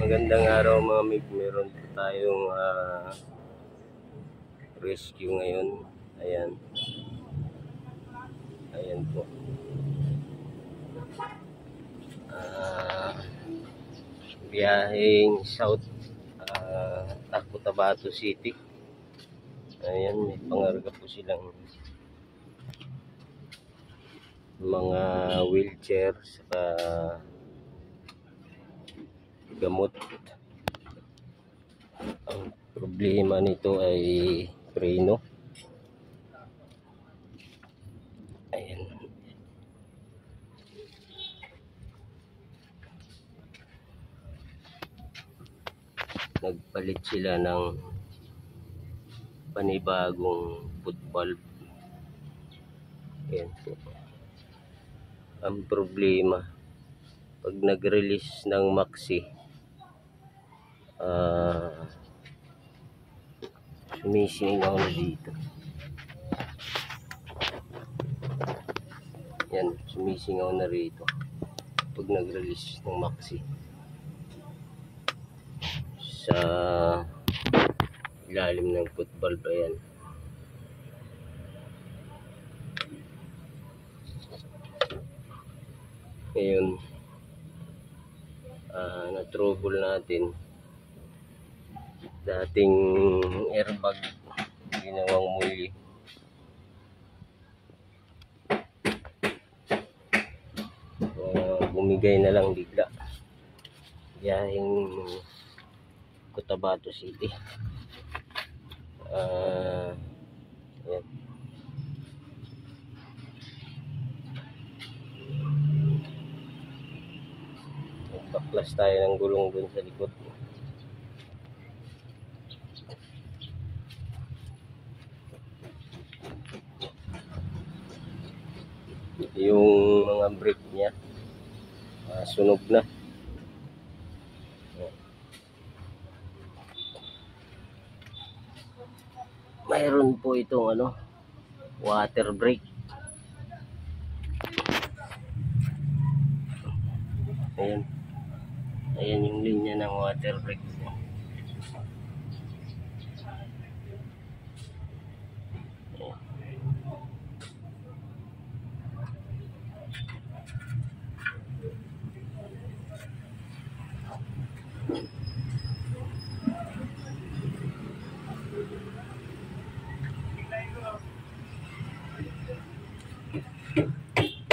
Magandang araw mga mig, meron po tayong rescue ngayon. Ayan. Ayan po. Biyaheng South Cotabato City. Ayan, may pangarga po silang mga wheelchair saka gamot. Ang problema nito ay preno. Ayan. Nagpalit sila ng panibagong football. Ayan po. Ang problema, pag nag-release ng maxi, sumisingaw na dito. Yan, sumisingaw na rito pag nag-release ng maxi sa ilalim ng football pa yan. Ngayon, na-trouble natin. Dating airbag ginawang muli. Bumigay na lang bigla. Biyaheng Cotabato City. Ayan. Baklas tayo ng gulong dun sa likod. Yung mga brake niya sunog na. Mayroon po itong water brake. Ayan. Ayan yung linya ng water brake.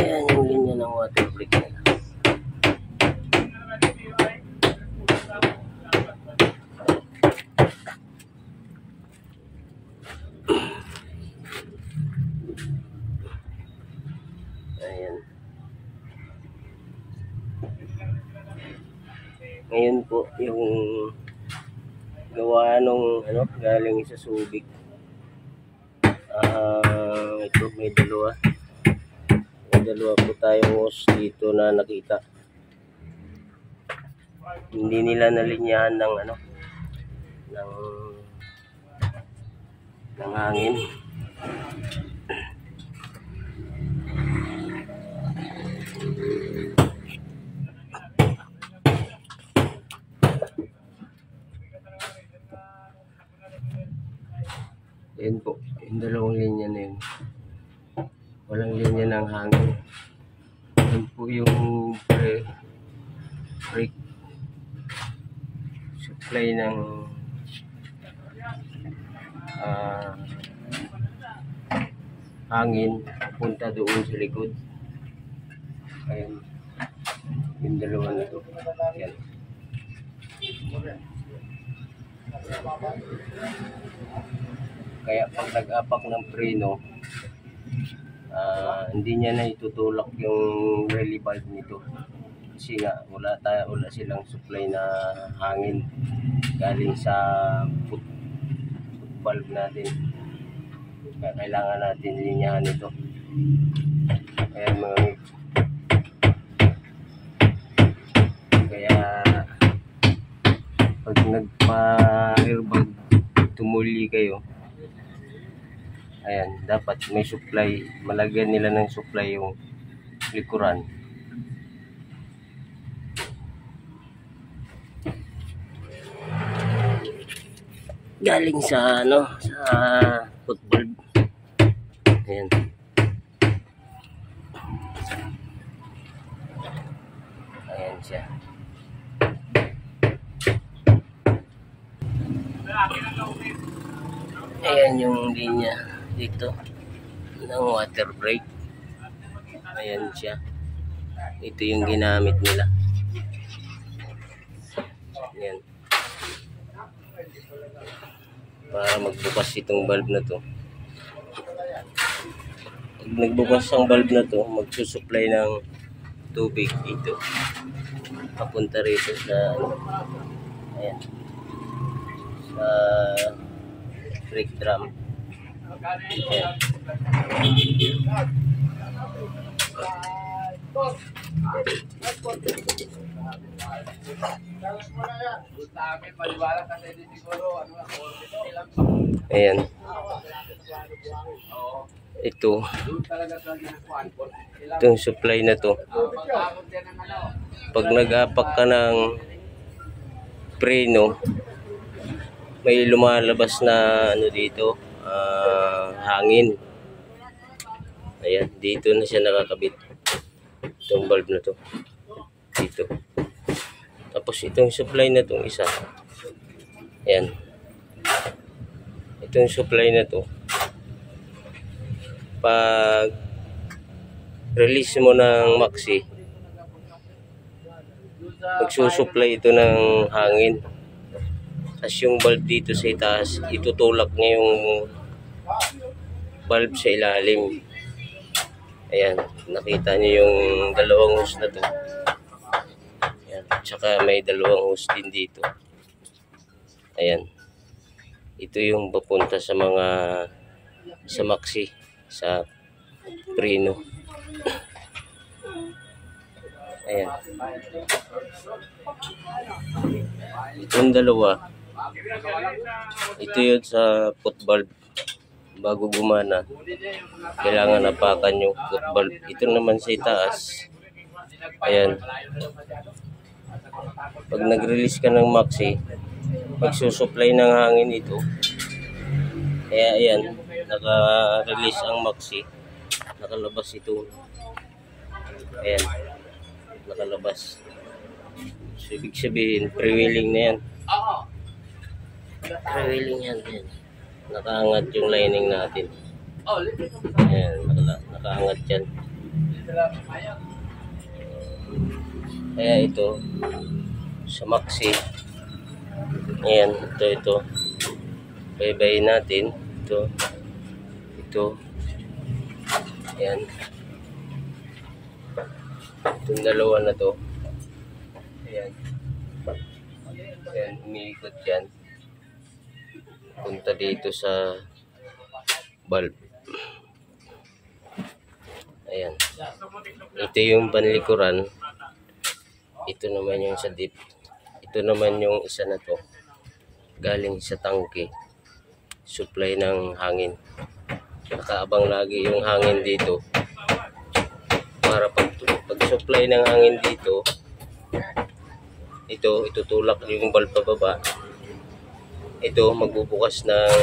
Ayan yung linya ng water brake nila. Ayan. Ngayon po yung gawa nung galing sa Subic. Ito may dalawa po tayong hose dito na nakita. Hindi nila nalinyahan ng ng hangin. Ayan po, yung dalawang linya na yun. Walang linya ng hangin. Ayan po yung brake supply ng hangin punta doon sa likod. Ayan yung dalawa na ito. Ayan. Kaya pag nag-apak ng preno, hindi niya na itutulak yung relay valve nito kasi nga wala silang supply na hangin galing sa foot valve natin. Kaya kailangan natin linyahan ito. Ayan mga mate. Kaya pag nagpa-airbag tumuli kayo, ayan, dapat may supply, malagyan nila ng supply yung likuran. galing sa ano, sa football. Ayan. Ayan siya. Ayan yung linya dito ng water break. Ayan siya. Ito yung ginamit nila. Ayan. Para magbukas itong valve na to. Pag nagbukas ang valve na to, magsusupply ng tubig dito. Papunta rito sa ayan. Sa brake drum. Ayan. Ayan. Itong supply na to. Pag nag-apak ka ng preno, may lumalabas na ano dito, hangin. Ayan, dito na siya nakakabit. Itong valve na to. Dito. Tapos itong supply na tong isa. Ayan. Itong supply na to. Pag release mo ng maxi, magsusupply ito ng hangin. Tapos yung valve dito sa itaas, itutulak niya yung valve sa ilalim. Ayan, nakita niyo yung dalawang hose na to. Ayan, tsaka may dalawang hose din dito. Ayan. Ito yung papunta sa mga sa maxi, sa preno. Ayan. Itong dalawa, ito yun sa foot valve. Bago gumana, kailangan apakan yung foot valve. Ito naman sa itaas. Ayan. Pag nag-release ka ng maxi, magsusupply ng hangin ito. Kaya ayan, naka-release ang maxi. Nakalabas ito. Ayan. Nakalabas. So, ibig sabihin, pre-wheeling na yan. Pre-wheeling yan. Ayan. Nakaangat yung lining natin. Ayan, nakaangat yan. Kaya ito, sa maxi, ayan, ito. Baybayin natin. Ito. Ayan. Itong dalawa na to. Ayan. Ayan, umiikot yan. Punta dito sa valve. Ayan. Ito yung panlikuran. Ito naman yung sa dip. Ito naman yung isa na to. Galing sa tangke. Supply ng hangin. Nakaabang lagi yung hangin dito. Para pag supply ng hangin dito, ito, itutulak yung valve pababa. Ito magbubukas ng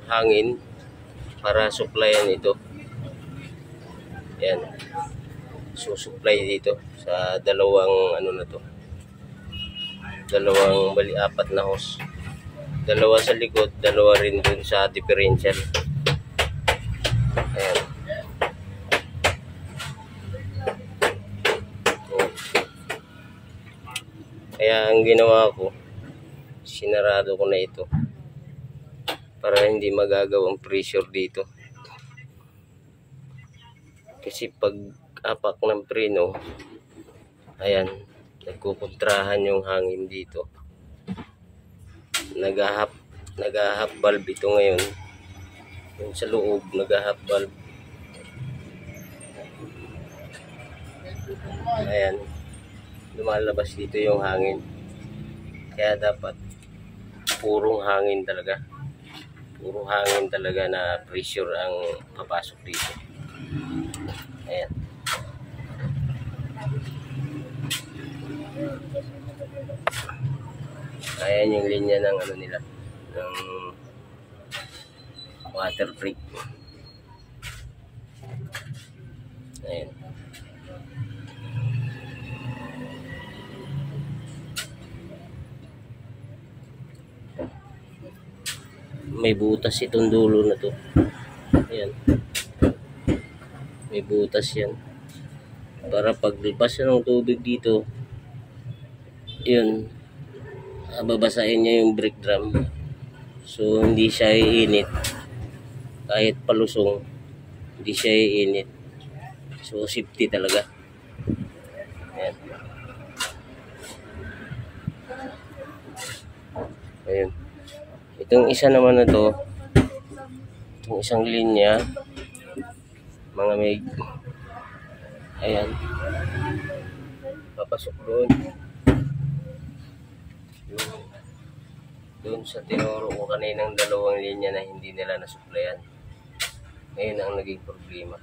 hangin para supplyan ito. Yan. So supply dito sa dalawang ano na to. Dalawang apat na hose. Dalawa sa likod, dalawa rin dun sa differential. Ayan. Kaya ang ginawa ko, sinarado ko na ito para hindi magagawang pressure dito. Kasi pag apak ng preno, ayan, nagkukontrahan yung hangin dito. Nag-half valve ito ngayon. Yung sa loob, nag-half valve. Ayan. Lumalabas dito yung hangin. Kaya dapat purong hangin talaga. Purong hangin talaga na pressure ang papasok dito. Ayan. Kaya Ayan yung linya ng ano nila, ng water break. Ayan. May butas itong dulo na to. Ayan. May butas yan. Para paglabas ng tubig dito, yun, babasahin niya yung brake drum. So, hindi siya iinit. Kahit palusong, hindi siya iinit. So, safety talaga. Ayan. Ayun. Itong isa naman na to, itong isang linya, mga may, ayan, papasok doon. Doon sa tinuro ko kaninang dalawang linya na hindi nila nasuplayan. Ngayon ang naging problema.